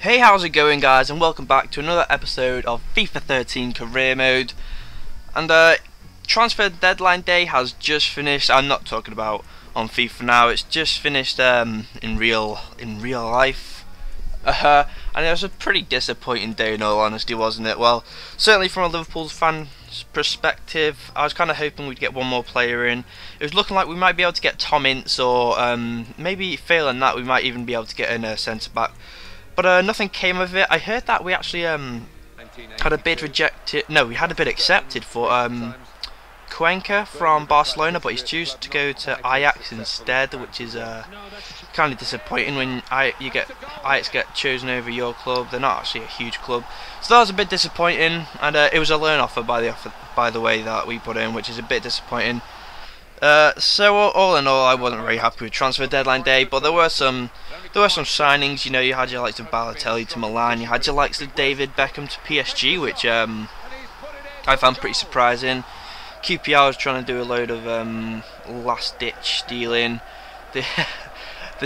Hey, how's it going, guys, and welcome back to another episode of FIFA 13 Career Mode. And transfer deadline day has just finished. I'm not talking about on FIFA now. It's just finished in real life. And it was a pretty disappointing day, in all honesty, wasn't it? Well, certainly from a Liverpool fan's perspective, I was kind of hoping we'd get one more player in. It was looking like we might be able to get Tom Ince, or maybe failing that, we might even be able to get in a centre back. But nothing came of it. I heard that we actually had a bid rejected. No, we had a bid accepted for Cuenca from Barcelona, but he's chosen to go to Ajax instead, which is kind of disappointing when Ajax get chosen over your club. They're not actually a huge club, so that was a bit disappointing. And it was a loan offer, by the way, that we put in, which is a bit disappointing. So all in all, I wasn't very happy with transfer deadline day, but there were some signings. You know, you had your likes of Balotelli to Milan, you had your likes of David Beckham to PSG, which I found pretty surprising. QPR was trying to do a load of last-ditch stealing. They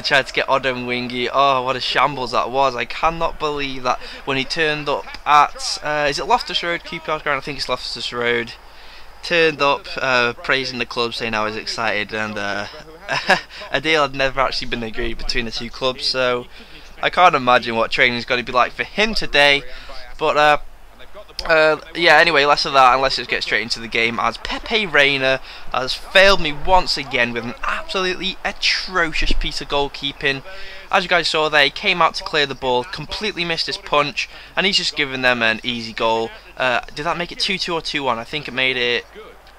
tried to get Odom Wingy. Oh, what a shambles that was! I cannot believe that when he turned up at is it Loftus Road? QPR's ground, I think it's Loftus Road. Turned up praising the club, saying I was excited, and a deal had never actually been agreed between the two clubs, so I can't imagine what training is going to be like for him today. But yeah, anyway, less of that, and let's just get straight into the game, as Pepe Reina has failed me once again with an absolutely atrocious piece of goalkeeping. As you guys saw there, he came out to clear the ball, completely missed his punch, and he's just given them an easy goal. Did that make it 2-2 or 2-1? I think it made it,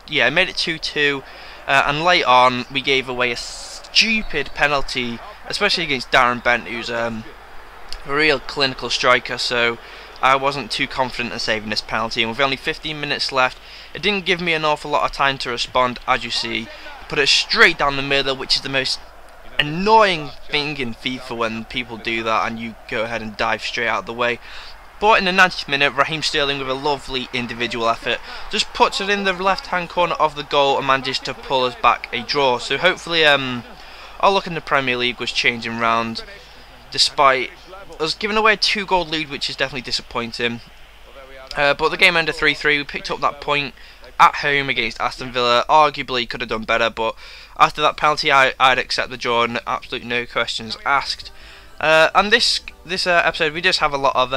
yeah, it made it 2-2. And late on, we gave away a stupid penalty, especially against Darren Bent, who's a real clinical striker, so I wasn't too confident in saving this penalty. And with only 15 minutes left, it didn't give me an awful lot of time to respond. As you see, put it straight down the middle, which is the most annoying thing in FIFA, when people do that and you go ahead and dive straight out of the way. But in the 90th minute, Raheem Sterling, with a lovely individual effort, just puts it in the left hand corner of the goal and manages to pull us back a draw. So hopefully our look in the Premier League was changing round, despite us giving away a 2-goal lead, which is definitely disappointing. But the game ended 3-3. We picked up that point at home against Aston Villa. Arguably could have done better, but after that penalty, I'd accept the draw, and absolutely no questions asked. And this episode, we just have a lot of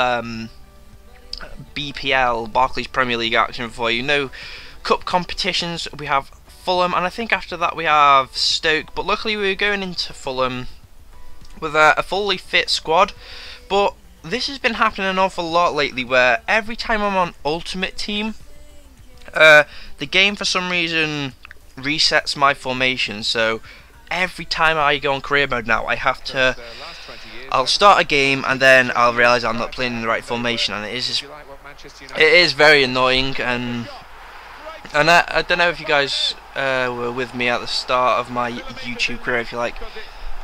BPL, Barclays Premier League action for you. No cup competitions. We have Fulham, and I think after that we have Stoke. But luckily we were going into Fulham with a fully fit squad. But this has been happening an awful lot lately, where every time I'm on Ultimate Team, the game for some reason resets my formation. So every time I go on career mode now, I'll start a game and then I'll realise I'm not playing in the right formation, and it is very annoying. And I don't know if you guys were with me at the start of my YouTube career, if you like,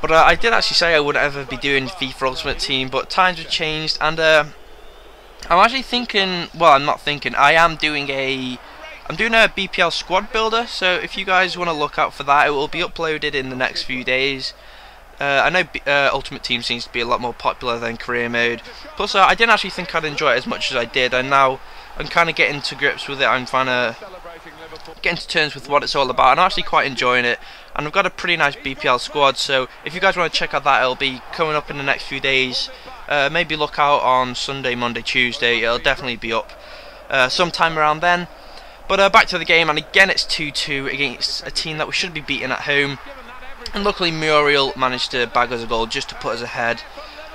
but I did actually say I wouldn't ever be doing FIFA Ultimate Team, but times have changed, and I'm actually thinking, well, I'm not thinking, I'm doing a BPL squad builder. So if you guys want to look out for that, it will be uploaded in the next few days. I know Ultimate Team seems to be a lot more popular than career mode. Plus, I didn't actually think I'd enjoy it as much as I did, and now I'm kind of getting to grips with it. I'm trying to get into terms with what it's all about, and I'm actually quite enjoying it. And I've got a pretty nice BPL squad, so if you guys want to check out that, it'll be coming up in the next few days. Maybe look out on Sunday, Monday, Tuesday. It'll definitely be up sometime around then. But back to the game, and again it's 2-2 against a team that we should be beating at home. And luckily Muriel managed to bag us a goal just to put us ahead.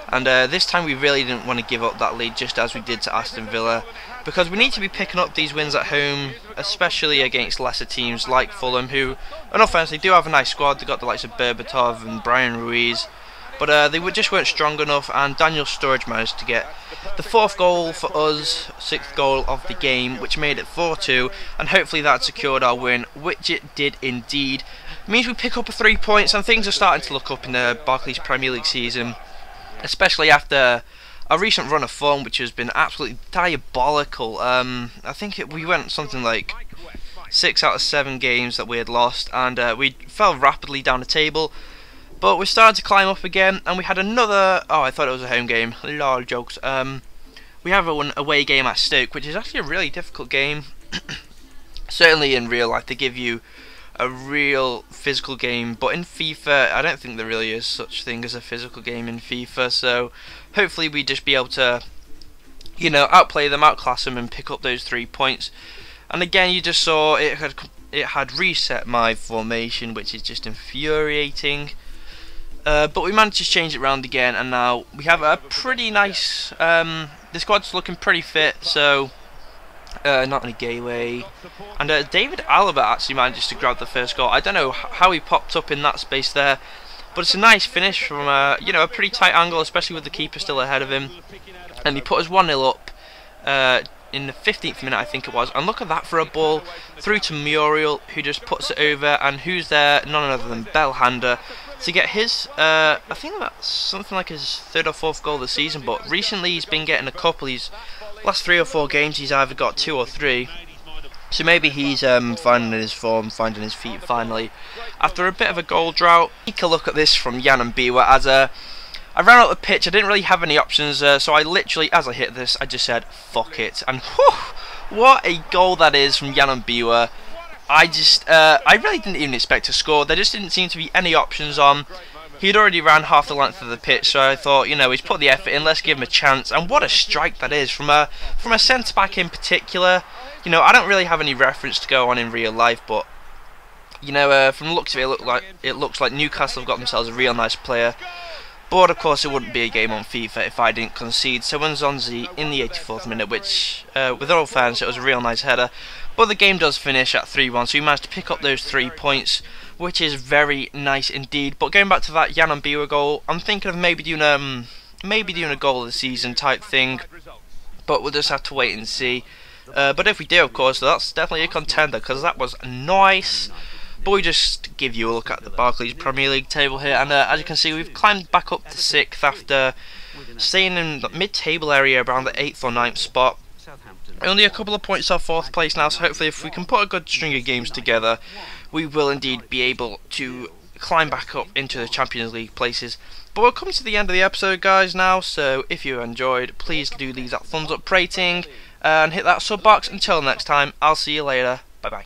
And this time we really didn't want to give up that lead, just as we did to Aston Villa, because we need to be picking up these wins at home, especially against lesser teams like Fulham, who, in all fairness, they do have a nice squad. They've got the likes of Berbatov and Brian Ruiz, but they just weren't strong enough, and Daniel Sturridge managed to get the 4th goal for us, 6th goal of the game, which made it 4-2, and hopefully that secured our win, which it did indeed. It means we pick up 3 points, and things are starting to look up in the Barclays Premier League season, especially after a recent run of form, which has been absolutely diabolical. I think we went something like 6 out of 7 games that we had lost, and we fell rapidly down the table. But we're starting to climb up again, and we had another. Oh, I thought it was a home game. Lol, jokes. We have an away game at Stoke, which is actually a really difficult game. Certainly in real life, they give you a real physical game, but in FIFA, I don't think there really is such thing as a physical game in FIFA. So hopefully we just be able to, you know, outplay them, outclass them, and pick up those 3 points. And again, you just saw it had reset my formation, which is just infuriating. But we managed to change it around again, and now we have a pretty nice. The squad's looking pretty fit, so not in a gay way. And David Alaba actually manages to grab the first goal. I don't know how he popped up in that space there, but it's a nice finish from you know, a pretty tight angle, especially with the keeper still ahead of him. And he put us 1-0 up in the 15th minute, I think it was. And look at that for a ball through to Muriel, who just puts it over. And who's there? None other than Belhanda to get his, I think that's something like his 3rd or 4th goal of the season. But recently he's been getting a couple. He's last 3 or 4 games he's either got 2 or 3. So maybe he's finding his form, finding his feet finally after a bit of a goal drought. Take a look at this from Jan and Biwa. As I ran out the pitch, I didn't really have any options, so I literally, as I hit this, I just said fuck it, and whew, what a goal that is from Jan and Biwa. I really didn't even expect to score. There just didn't seem to be any options on. He'd already ran half the length of the pitch, so I thought, you know, he's put the effort in, let's give him a chance. And what a strike that is from a centre back in particular. You know, I don't really have any reference to go on in real life, but you know, from the looks of it, it looks like Newcastle have got themselves a real nice player. But of course, it wouldn't be a game on FIFA if I didn't concede. So Nzonzi in the 84th minute, which, with all fans, it was a real nice header. But the game does finish at 3-1, so we managed to pick up those 3 points, which is very nice indeed. But going back to that Jan and Biwa goal, I'm thinking of maybe doing a goal of the season type thing. But we'll just have to wait and see. But if we do, of course, that's definitely a contender, because that was nice. But we just give you a look at the Barclays Premier League table here, and as you can see, we've climbed back up to 6th after staying in the mid-table area around the 8th or 9th spot. Only a couple of points off 4th place now, so hopefully if we can put a good string of games together, we will indeed be able to climb back up into the Champions League places. But we're coming to the end of the episode, guys, now, so if you enjoyed, please do leave that thumbs up rating and hit that sub box. Until next time, I'll see you later. Bye bye.